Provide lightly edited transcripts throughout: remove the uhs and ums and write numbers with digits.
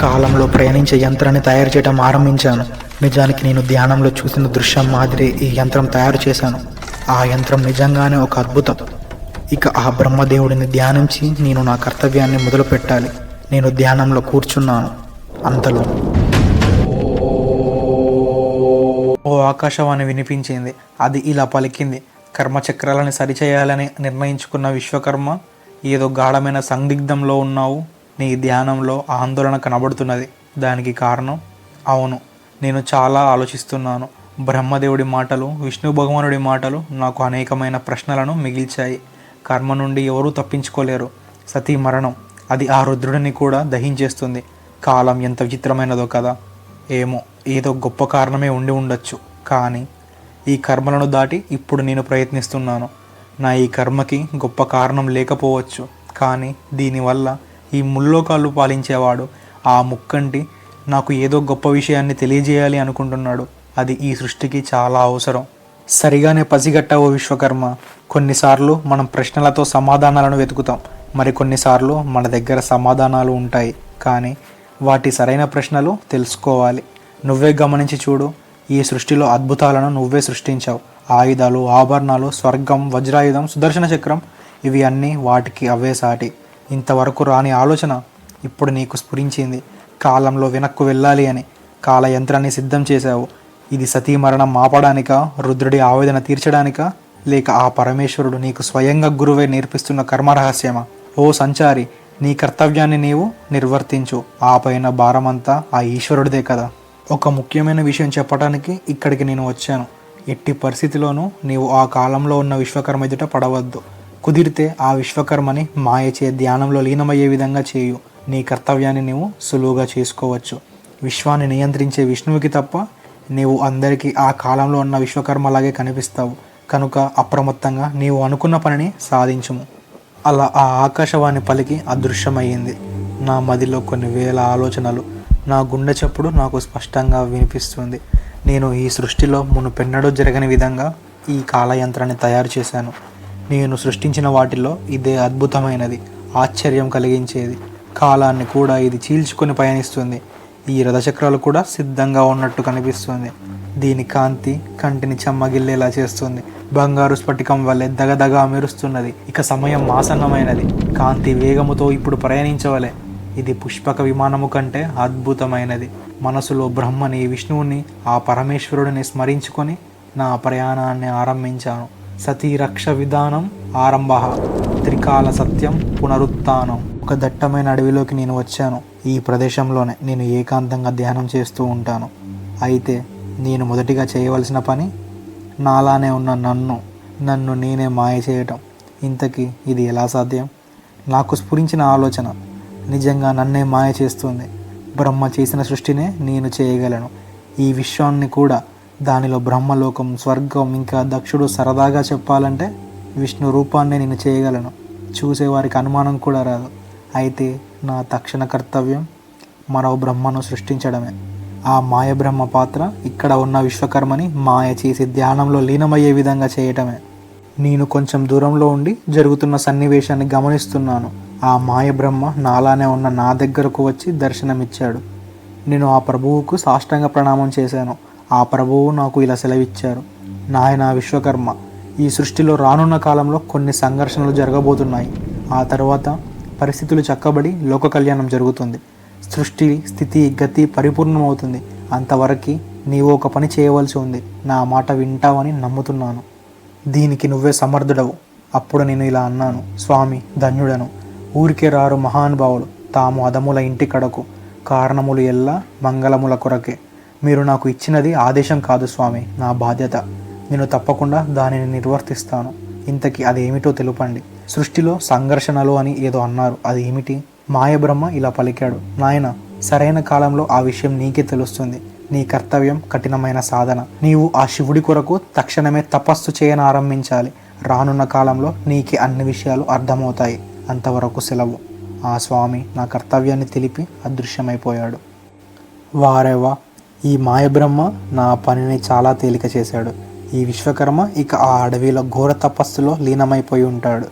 కాలంలో ప్రయాణించే యంత్రాన్ని తయారు చేయడం ఆరంభించాను. నిజానికి నేను ధ్యానంలో చూసిన దృశ్యం మాదిరి ఈ యంత్రం తయారు చేశాను. ఆ యంత్రం నిజంగానే ఒక అద్భుతం. ఇక ఆ బ్రహ్మదేవుడిని ధ్యానించి నేను నా కర్తవ్యాన్ని మొదలు పెట్టాలి. నేను ధ్యానంలో కూర్చున్నాను. అంతలో ఓ ఆకాశవాణి వినిపించింది. అది ఇలా పలికింది: కర్మచక్రాలను సరిచేయాలని నిర్ణయించుకున్న విశ్వకర్మ, ఏదో గాఢమైన సందిగ్ధంలో ఉన్నావు. నీ ధ్యానంలో ఆందోళన కనబడుతున్నది. దానికి కారణం? అవును, నేను చాలా ఆలోచిస్తున్నాను. బ్రహ్మదేవుడి మాటలు, విష్ణు భగవానుడి మాటలు నాకు అనేకమైన ప్రశ్నలను మిగిల్చాయి. కర్మ నుండి ఎవరూ తప్పించుకోలేరు. సతీ మరణం, అది ఆ రుద్రుడిని కూడా దహించేస్తుంది. కాలం ఎంత విచిత్రమైనదో కదా. ఏమో, ఏదో గొప్ప కారణమే ఉండి ఉండొచ్చు. కానీ ఈ కర్మలను దాటి ఇప్పుడు నేను ప్రయత్నిస్తున్నాను. నా ఈ కర్మకి గొప్ప కారణం లేకపోవచ్చు, కానీ దీనివల్ల ఈ ముల్లోకాలు పాలించేవాడు ఆ ముక్కంటి నాకు ఏదో గొప్ప విషయాన్ని తెలియజేయాలి అనుకుంటున్నాడు. అది ఈ సృష్టికి చాలా అవసరం. సరిగానే పసిగట్టావో విశ్వకర్మ. కొన్నిసార్లు మనం ప్రశ్నలతో సమాధానాలను వెతుకుతాం. మరికొన్నిసార్లు మన దగ్గర సమాధానాలు ఉంటాయి, కానీ వాటి సరైన ప్రశ్నలు తెలుసుకోవాలి. నువ్వే గమనించి చూడు. ఈ సృష్టిలో అద్భుతాలను నువ్వే సృష్టించావు. ఆయుధాలు, ఆభరణాలు, స్వర్గం, వజ్రాయుధం, సుదర్శన చక్రం, ఇవి అన్నీ వాటికి అవే సాటి. ఇంతవరకు రాని ఆలోచన ఇప్పుడు నీకు స్ఫురించింది. కాలంలో వెనక్కు వెళ్ళాలి అని కాలయంత్రాన్ని సిద్ధం చేశావు. ఇది సతీ మరణం ఆపడానికా, రుద్రుడి ఆవేదన తీర్చడానికా, లేక ఆ పరమేశ్వరుడు నీకు స్వయంగా గురువై నేర్పిస్తున్న కర్మరహస్యమా? ఓ సంచారి, నీ కర్తవ్యాన్ని నీవు నిర్వర్తించు. ఆ పైన భారమంతా ఆ ఈశ్వరుడిదే కదా. ఒక ముఖ్యమైన విషయం చెప్పడానికి ఇక్కడికి నేను వచ్చాను. ఎట్టి పరిస్థితిలోనూ నీవు ఆ కాలంలో ఉన్న విశ్వకర్మ ఎదుట పడవద్దు. కుదిరితే ఆ విశ్వకర్మని మాయచే ధ్యానంలో లీనమయ్యే విధంగా చేయు. నీ కర్తవ్యాన్ని నీవు సులువుగా చేసుకోవచ్చు. విశ్వాన్ని నియంత్రించే విష్ణువుకి తప్ప నీవు అందరికీ ఆ కాలంలో ఉన్న విశ్వకర్మలాగే కనిపిస్తావు. కనుక అప్రమత్తంగా నీవు అనుకున్న పనిని సాధించుము. అలా ఆ ఆకాశవాణి పలికి అదృశ్యమయ్యింది. నా మదిలో కొన్ని వేల ఆలోచనలు. నా గుండె చప్పుడు నాకు స్పష్టంగా వినిపిస్తుంది. నేను ఈ సృష్టిలో మునుపెన్నడూ జరగని విధంగా ఈ కాలయంత్రాన్ని తయారు చేశాను. నేను సృష్టించిన వాటిలో ఇదే అద్భుతమైనది, ఆశ్చర్యం కలిగించేది. కాలాన్ని కూడా ఇది చీల్చుకొని పయనిస్తుంది. ఈ రథచక్రాలు కూడా సిద్ధంగా ఉన్నట్టు కనిపిస్తుంది. దీని కాంతి కంటిని చెమ్మగిల్లేలా చేస్తుంది. బంగారు స్ఫటికం వల్లే దగదగా మెరుస్తున్నది. ఇక సమయం ఆసన్నమైనది. కాంతి వేగముతో ఇప్పుడు ప్రయాణించవలే. ఇది పుష్పక విమానము కంటే అద్భుతమైనది. మనసులో బ్రహ్మని, విష్ణువుని, ఆ పరమేశ్వరుడిని స్మరించుకొని నా ప్రయాణాన్ని ఆరంభించాను. సతీరక్ష విధానం ఆరంభ, త్రికాల సత్యం పునరుత్థానం. ఒక దట్టమైన అడవిలోకి నేను వచ్చాను. ఈ ప్రదేశంలోనే నేను ఏకాంతంగా ధ్యానం చేస్తూ ఉంటాను. అయితే నేను మొదటిగా చేయవలసిన పని నాలానే ఉన్న నన్ను నేనే మాయ చేయటం. ఇంతకీ ఇది ఎలా సాధ్యం? నాకు స్ఫురించిన ఆలోచన నిజంగా నన్నే మాయ చేస్తుంది. బ్రహ్మ చేసిన సృష్టినే నేను చేయగలను. ఈ విశ్వాన్ని కూడా, దానిలో బ్రహ్మలోకం, స్వర్గం, ఇంకా దక్షుడు, సరదాగా చెప్పాలంటే విష్ణు రూపాన్నే నేను చేయగలను. చూసేవారికి అనుమానం కూడా రాదు. అయితే నా తక్షణ కర్తవ్యం మరో బ్రహ్మను సృష్టించడమే. ఆ మాయ బ్రహ్మ పాత్ర ఇక్కడ ఉన్న విశ్వకర్మని మాయ చేసి ధ్యానంలో లీనమయ్యే విధంగా చేయటమే. నేను కొంచెం దూరంలో ఉండి జరుగుతున్న సన్నివేశాన్ని గమనిస్తున్నాను. ఆ మాయ బ్రహ్మ నాలానే ఉన్న నా దగ్గరకు వచ్చి దర్శనమిచ్చాడు. నేను ఆ ప్రభువుకు సాష్టాంగ ప్రణామం చేశాను. ఆ ప్రభువు నాకు ఇలా సెలవిచ్చారు: నాయనా విశ్వకర్మ, ఈ సృష్టిలో రానున్న కాలంలో కొన్ని సంఘర్షణలు జరగబోతున్నాయి. ఆ తర్వాత పరిస్థితులు చక్కబడి లోక కళ్యాణం జరుగుతుంది. సృష్టి, స్థితి, గతి పరిపూర్ణమవుతుంది. అంతవరకు నీవు ఒక పని చేయవలసి ఉంది. నా మాట వింటావని నమ్ముతున్నాను. దీనికి నువ్వే సమర్థుడవు. అప్పుడు నేను ఇలా అన్నాను: స్వామి, ధన్యుడను. ఊరికే రారు మహానుభావులు తాము అదముల ఇంటి కడకు. కారణములు ఎల్లా మంగళముల కొరకే. మీరు నాకు ఇచ్చినది ఆదేశం కాదు స్వామి, నా బాధ్యత. నేను తప్పకుండా దానిని నిర్వర్తిస్తాను. ఇంతకీ అదేమిటో తెలుపండి. సృష్టిలో సంఘర్షణలు అని ఏదో అన్నారు, అది ఏమిటి? మాయబ్రహ్మ ఇలా పలికాడు: నాయన, సరైన కాలంలో ఆ విషయం నీకే తెలుస్తుంది. నీ కర్తవ్యం కఠినమైన సాధన. నీవు ఆ శివుడి కొరకు తక్షణమే తపస్సు చేయనారంభించాలి. రానున్న కాలంలో నీకే అన్ని విషయాలు అర్థమవుతాయి. అంతవరకు సెలవు. ఆ స్వామి నా కర్తవ్యాన్ని తెలిపి అదృశ్యమైపోయాడు. వారేవా, ఈ మాయబ్రహ్మ నా పనిని చాలా తేలిక చేశాడు. ఈ విశ్వకర్మ ఇక ఆ అడవిలో ఘోర తపస్సులో లీనమైపోయి ఉంటాడు.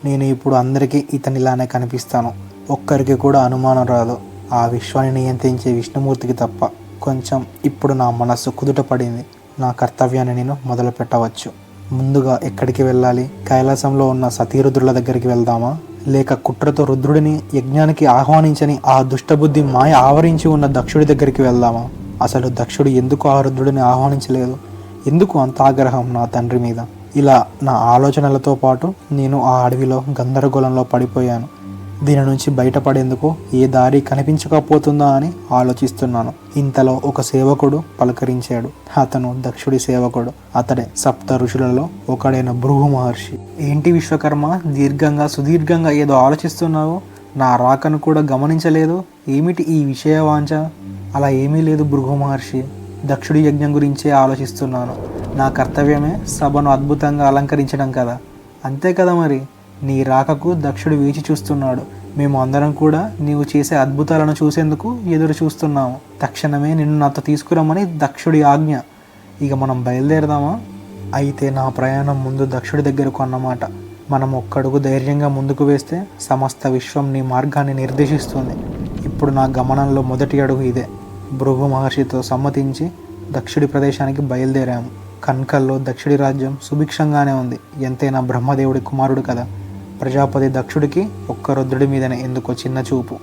నేను ఇప్పుడు అందరికీ ఇతనిలానే కనిపిస్తాను. ఒక్కరికి కూడా అనుమానం రాదు. ఆ విశ్వాన్ని నియంత్రించే విష్ణుమూర్తికి తప్ప. కొంచెం ఇప్పుడు నా మనస్సు కుదుట పడింది. నా కర్తవ్యాన్ని నేను మొదలు పెట్టవచ్చు. ముందుగా ఎక్కడికి వెళ్ళాలి? కైలాసంలో ఉన్న సతీరుద్రుల దగ్గరికి వెళ్దామా? లేక కుట్రతో రుద్రుడిని యజ్ఞానికి ఆహ్వానించని ఆ దుష్టబుద్ధి మాయ ఆవరించి ఉన్న దక్షుడి దగ్గరికి వెళ్దామా? అసలు దక్షుడు ఎందుకు ఆ రుద్రుడిని ఆహ్వానించలేదు? ఎందుకు అంత ఆగ్రహం నా తండ్రి మీద? ఇలా నా ఆలోచనలతో పాటు నేను ఆ అడవిలో గందరగోళంలో పడిపోయాను. దీని నుంచి బయటపడేందుకు ఏ దారి కనిపించకపోతుందా అని ఆలోచిస్తున్నాను. ఇంతలో ఒక సేవకుడు పలకరించాడు. అతను దక్షుడి సేవకుడు. అతడే సప్త ఋషులలో ఒకడైన భృగు మహర్షి. ఏంటి విశ్వకర్మ, సుదీర్ఘంగా ఏదో ఆలోచిస్తున్నావు? నా రాకను కూడా గమనించలేదు. ఏమిటి ఈ విషయవాంఛ? అలా ఏమీ లేదు భృగు మహర్షి. దక్షుడి యజ్ఞం గురించే ఆలోచిస్తున్నాను. నా కర్తవ్యమే సభను అద్భుతంగా అలంకరించడం కదా. అంతే కదా మరి. నీ రాకకు దక్షుడు వేచి చూస్తున్నాడు. మేము అందరం కూడా నీవు చేసే అద్భుతాలను చూసేందుకు ఎదురు చూస్తున్నాము. తక్షణమే నిన్ను నాతో తీసుకురమ్మని దక్షుడి ఆజ్ఞ. ఇక మనం బయలుదేరదామా? అయితే నా ప్రయాణం ముందు దక్షుడి దగ్గరకు అన్నమాట. మనం ఒక్కడుగు ధైర్యంగా ముందుకు వేస్తే సమస్త విశ్వం నీ మార్గాన్ని నిర్దేశిస్తుంది. ఇప్పుడు నా గమనంలో మొదటి అడుగు ఇదే. భృగు మహర్షితో సమ్మతించి దక్షుడి ప్రదేశానికి బయలుదేరాము. కన్కల్లో దక్షుడి రాజ్యం సుభిక్షంగానే ఉంది. ఎంతైనా బ్రహ్మదేవుడి కుమారుడు కదా. ప్రజాపతి దక్షుడికి ఒక్క రుద్రుడి మీదనే ఎందుకో చిన్న చూపు.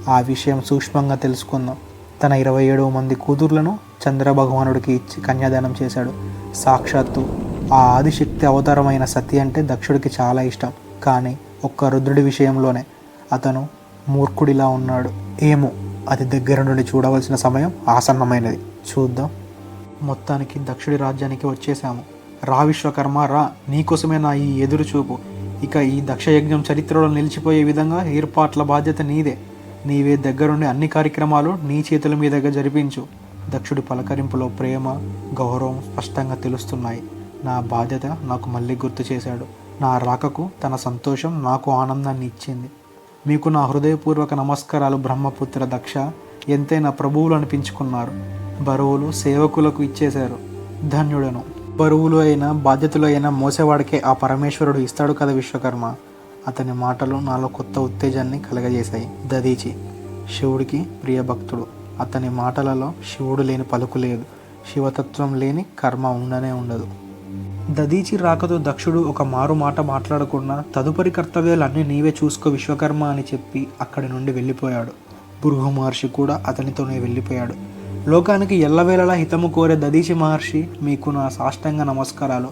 ఆ విషయం సూక్ష్మంగా తెలుసుకుందాం. తన 27 మంది కూతుర్లను చంద్రభగవానుడికి ఇచ్చి కన్యాదానం చేశాడు. సాక్షాత్తు ఆ ఆదిశక్తి అవతారమైన సతి అంటే దక్షుడికి చాలా ఇష్టం. కానీ ఒక్క రుద్రుడి విషయంలోనే అతను మూర్ఖుడిలా ఉన్నాడు. ఏమో, అది దగ్గర నుండి చూడవలసిన సమయం ఆసన్నమైనది. చూద్దాం. మొత్తానికి దక్షుడి రాజ్యానికి వచ్చేసాము. రా విశ్వకర్మ రా, నీకోసమే నా ఈ ఎదురు చూపు. ఇక ఈ దక్షయజ్ఞం చరిత్రలో నిలిచిపోయే విధంగా ఏర్పాట్ల బాధ్యత నీదే. నీవే దగ్గరుండి అన్ని కార్యక్రమాలు నీ చేతుల మీదుగా జరిపించు. దక్షుడి పలకరింపులో ప్రేమ, గౌరవం స్పష్టంగా తెలుస్తున్నాయి. నా బాధ్యత నాకు మళ్ళీ గుర్తు చేశాడు. నా రాకకు తన సంతోషం నాకు ఆనందాన్ని ఇచ్చింది. మీకు నా హృదయపూర్వక నమస్కారాలు బ్రహ్మపుత్ర దక్ష. ఎంతైనా ప్రభువులు అనిపించుకున్నారు. బరువులు సేవకులకు ఇచ్చేశారు. ధన్యుడను. బరువులు అయినా బాధ్యతలు అయినా మోసేవాడికే ఆ పరమేశ్వరుడు ఇస్తాడు కదా విశ్వకర్మ. అతని మాటలు నాలో కొత్త ఉత్తేజాన్ని కలగజేశాయి. దదీచి శివుడికి ప్రియభక్తుడు. అతని మాటలలో శివుడు లేని పలుకు లేదు. శివతత్వం లేని కర్మ ఉండనే ఉండదు. దదీచి రాకతో దక్షుడు ఒక మారు మాట మాట్లాడకుండా తదుపరి కర్తవ్యాలన్నీ నీవే చూసుకో విశ్వకర్మ అని చెప్పి అక్కడి నుండి వెళ్ళిపోయాడు. భృగు మహర్షి కూడా అతనితోనే వెళ్ళిపోయాడు. లోకానికి ఎల్లవేళలా హితము కోరే దదీచి మహర్షి, మీకు నా సాష్టాంగ నమస్కారాలు.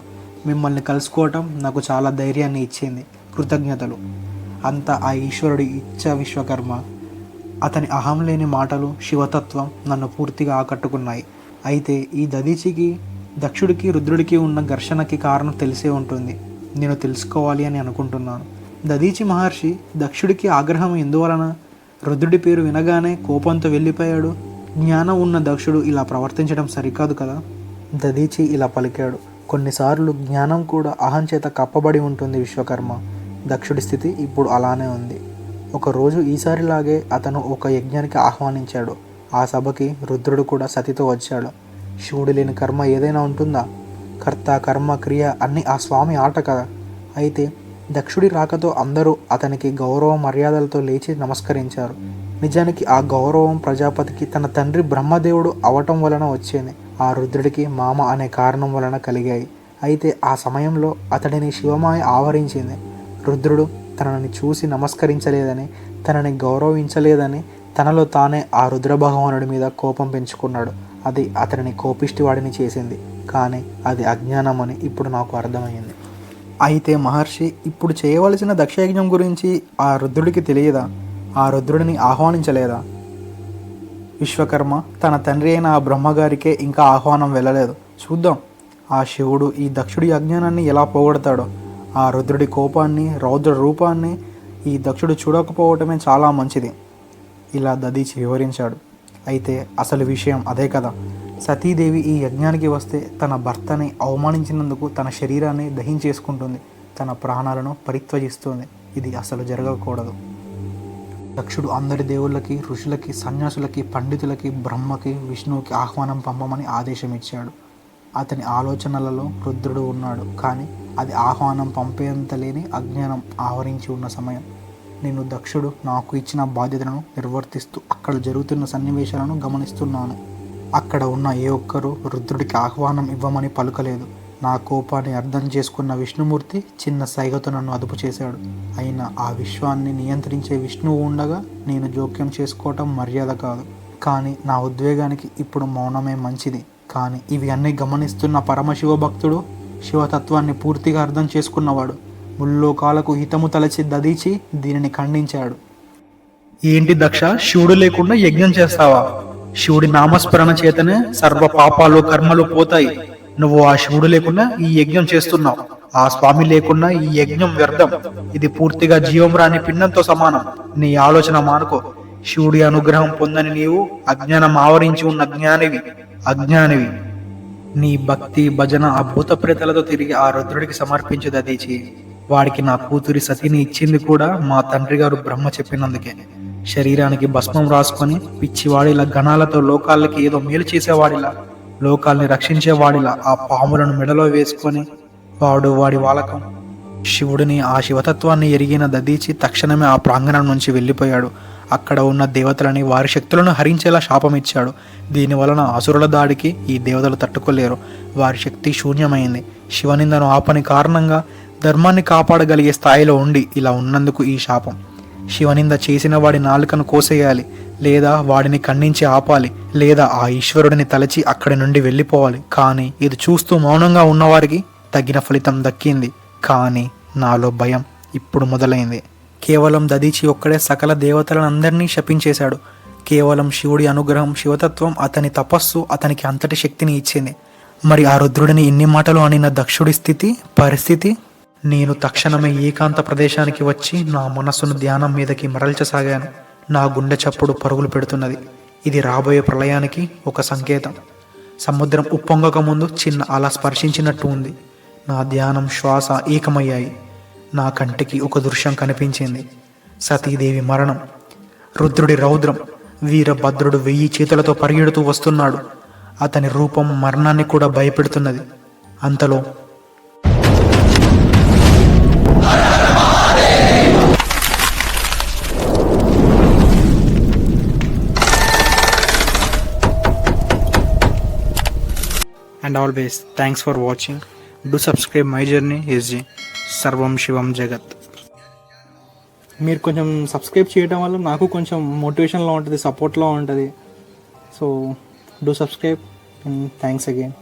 మిమ్మల్ని కలుసుకోవటం నాకు చాలా ధైర్యాన్ని ఇచ్చింది. కృతజ్ఞతలు. అంతా ఆ ఈశ్వరుడి ఇచ్చ విశ్వకర్మ. అతని అహం లేని మాటలు, శివతత్వం నన్ను పూర్తిగా ఆకట్టుకున్నాయి. అయితే ఈ దదీచికి దక్షుడికి రుద్రుడికి ఉన్న ఘర్షణకి కారణం తెలిసే ఉంటుంది. నేను తెలుసుకోవాలి అని అనుకుంటున్నాను. దదీచి మహర్షి దక్షుడికి ఆగ్రహం ఎందువలన? రుద్రుడి పేరు వినగానే కోపంతో వెళ్ళిపోయాడు. జ్ఞానం ఉన్న దక్షుడు ఇలా ప్రవర్తించడం సరికాదు కదా. దదీచి ఇలా పలికాడు. కొన్నిసార్లు జ్ఞానం కూడా అహంచేత కప్పబడి ఉంటుంది విశ్వకర్మ. దక్షుడి స్థితి ఇప్పుడు అలానే ఉంది. ఒకరోజు ఈసారిలాగే అతను ఒక యజ్ఞానికి ఆహ్వానించాడు. ఆ సభకి రుద్రుడు కూడా సతితో వచ్చాడు. శివుడు లేని కర్మ ఏదైనా ఉంటుందా? కర్త, కర్మ, క్రియ అన్నీ ఆ స్వామి ఆట కదా. అయితే దక్షుడి రాకతో అందరూ అతనికి గౌరవ మర్యాదలతో లేచి నమస్కరించారు. నిజానికి ఆ గౌరవం ప్రజాపతికి తన తండ్రి బ్రహ్మదేవుడు అవటం వలన వచ్చింది. ఆ రుద్రుడికి మామ అనే కారణం వలన కలిగాయి. అయితే ఆ సమయంలో అతడిని శివమాయ ఆవరించింది. రుద్రుడు తనని చూసి నమస్కరించలేదని, తనని గౌరవించలేదని తనలో తానే ఆ రుద్ర భగవానుడి మీద కోపం పెంచుకున్నాడు. అది అతనిని కోపిష్టివాడిని చేసింది. కానీ అది అజ్ఞానం అని ఇప్పుడు నాకు అర్థమైంది. అయితే మహర్షి ఇప్పుడు చేయవలసిన దక్షయజ్ఞం గురించి ఆ రుద్రుడికి తెలియదా? ఆ రుద్రుడిని ఆహ్వానించలేదా? విశ్వకర్మ తన తండ్రి అయిన ఆ బ్రహ్మగారికే ఇంకా ఆహ్వానం వెళ్ళలేదు. చూద్దాం ఆ శివుడు ఈ దక్షుడి అజ్ఞానాన్ని ఎలా పోగొడతాడో. ఆ రుద్రుడి కోపాన్ని, రౌద్ర రూపాన్ని ఈ దక్షుడు చూడకపోవటమే చాలా మంచిది. ఇలా దదీచి వివరించాడు. అయితే అసలు విషయం అదే కదా. సతీదేవి ఈ యజ్ఞానికి వస్తే తన భర్తని అవమానించినందుకు తన శరీరాన్ని దహించేసుకుంటుంది. తన ప్రాణాలను పరిత్వజిస్తుంది. ఇది అసలు జరగకూడదు. దక్షుడు అందరి దేవుళ్ళకి, ఋషులకి, సన్యాసులకి, పండితులకి, బ్రహ్మకి, విష్ణువుకి ఆహ్వానం పంపమని ఆదేశం ఇచ్చాడు. అతని ఆలోచనలలో రుద్రుడు ఉన్నాడు. కానీ అది ఆహ్వానం పంపేంత లేని అజ్ఞానం ఆవరించి ఉన్న సమయం. నేను దక్షుడు నాకు ఇచ్చిన బాధ్యతలను నిర్వర్తిస్తూ అక్కడ జరుగుతున్న సన్నివేశాలను గమనిస్తున్నాను. అక్కడ ఉన్న ఏ ఒక్కరూ రుద్రుడికి ఆహ్వానం ఇవ్వమని పలుకలేదు. నా కోపాన్ని అర్థం చేసుకున్న విష్ణుమూర్తి చిన్న సైగతో నన్ను అదుపు చేశాడు. అయినా ఆ విశ్వాన్ని నియంత్రించే విష్ణువు ఉండగా నేను జోక్యం చేసుకోవటం మర్యాద కాదు. కానీ నా ఉద్వేగానికి ఇప్పుడు మౌనమే మంచిది. కానీ ఇవి అన్నీ గమనిస్తున్న పరమశివ భక్తుడు, శివతత్వాన్ని పూర్తిగా అర్థం చేసుకున్నవాడు, ముల్లోకాలకు హితము తలచి దదీచి దీనిని ఖండించాడు. ఏంటి దక్ష, శివుడు లేకుండా యజ్ఞం చేస్తావా? శివుడి నామస్మరణ చేతనే సర్వ పాపాలు కర్మలు పోతాయి. నువ్వు ఆ శివుడు లేకుండా ఈ యజ్ఞం చేస్తున్నావు. ఆ స్వామి లేకుండా ఈ యజ్ఞం వ్యర్థం. ఇది పూర్తిగా జీవం రాని పిండంతో సమానం. నీ ఆలోచన మానుకో. శివుడి అనుగ్రహం పొందని నీవు అజ్ఞానం ఆవరించి ఉన్న అజ్ఞానివి. నీ భక్తి భజన ఆ భూత ప్రేతలతో తిరిగి ఆ రుద్రుడికి సమర్పించు దదీచి. వాడికి నా కూతురి సతిని ఇచ్చింది కూడా మా తండ్రి గారు బ్రహ్మ చెప్పినందుకే. శరీరానికి భస్మం రాసుకొని పిచ్చివాడిలా గణాలతో లోకాలకి ఏదో మేలు చేసేవాడిలా, లోకాల్ని రక్షించేవాడిలా ఆ పాములను మెడలో వేసుకొని వాడి వాలకం. శివుడిని ఆ శివతత్వాన్ని ఎరిగిన దదీచి తక్షణమే ఆ ప్రాంగణం నుంచి వెళ్ళిపోయాడు. అక్కడ ఉన్న దేవతలని వారి శక్తులను హరించేలా శాపమిచ్చాడు. దీనివలన అసురుల దాడికి ఈ దేవతలు తట్టుకోలేరు. వారి శక్తి శూన్యమైంది. శివనిందను ఆపని కారణంగా ధర్మాన్ని కాపాడగలిగే స్థాయిలో ఉండి ఇలా ఉన్నందుకు ఈ శాపం. శివనింద చేసిన వాడి నాలుకను కోసేయాలి, లేదా వాడిని ఖండించి ఆపాలి, లేదా ఆ ఈశ్వరుడిని తలచి అక్కడి నుండి వెళ్ళిపోవాలి. కానీ ఇది చూస్తూ మౌనంగా ఉన్నవారికి తగిన ఫలితం దక్కింది. కానీ నాలో భయం ఇప్పుడు మొదలైంది. కేవలం దదీచి ఒక్కడే సకల దేవతలందరినీ శపించేశాడు. కేవలం శివుడి అనుగ్రహం, శివతత్వం, అతని తపస్సు అతనికి అంతటి శక్తిని ఇచ్చింది. మరి ఆ రుద్రుడిని ఇన్ని మాటలు అనిన దక్షుడి పరిస్థితి? నేను తక్షణమే ఏకాంత ప్రదేశానికి వచ్చి నా మనస్సును ధ్యానం మీదకి మరల్చసాగాను. నా గుండె చప్పుడు పరుగులు పెడుతున్నది. ఇది రాబోయే ప్రళయానికి ఒక సంకేతం. సముద్రం ఉప్పొంగక ముందు చిన్న అలా స్పర్శించినట్టు ఉంది. నా ధ్యానం, శ్వాస ఏకమయ్యాయి. నా కంటికి ఒక దృశ్యం కనిపించింది. సతీదేవి మరణం, రుద్రుడి రౌద్రం. వీరభద్రుడు 1000 చేతులతో పరిగెడుతూ వస్తున్నాడు. అతని రూపం మరణాన్ని కూడా భయపెడుతున్నది. అంతలో and always thanks for watching. Do subscribe my journey SG. సర్వం శివం జగత్. మీరు కొంచెం సబ్స్క్రైబ్ చేయడం వల్ల నాకు కొంచెం మోటివేషన్లో ఉంటుంది, సపోర్ట్లో ఉంటుంది. So do subscribe and thanks again.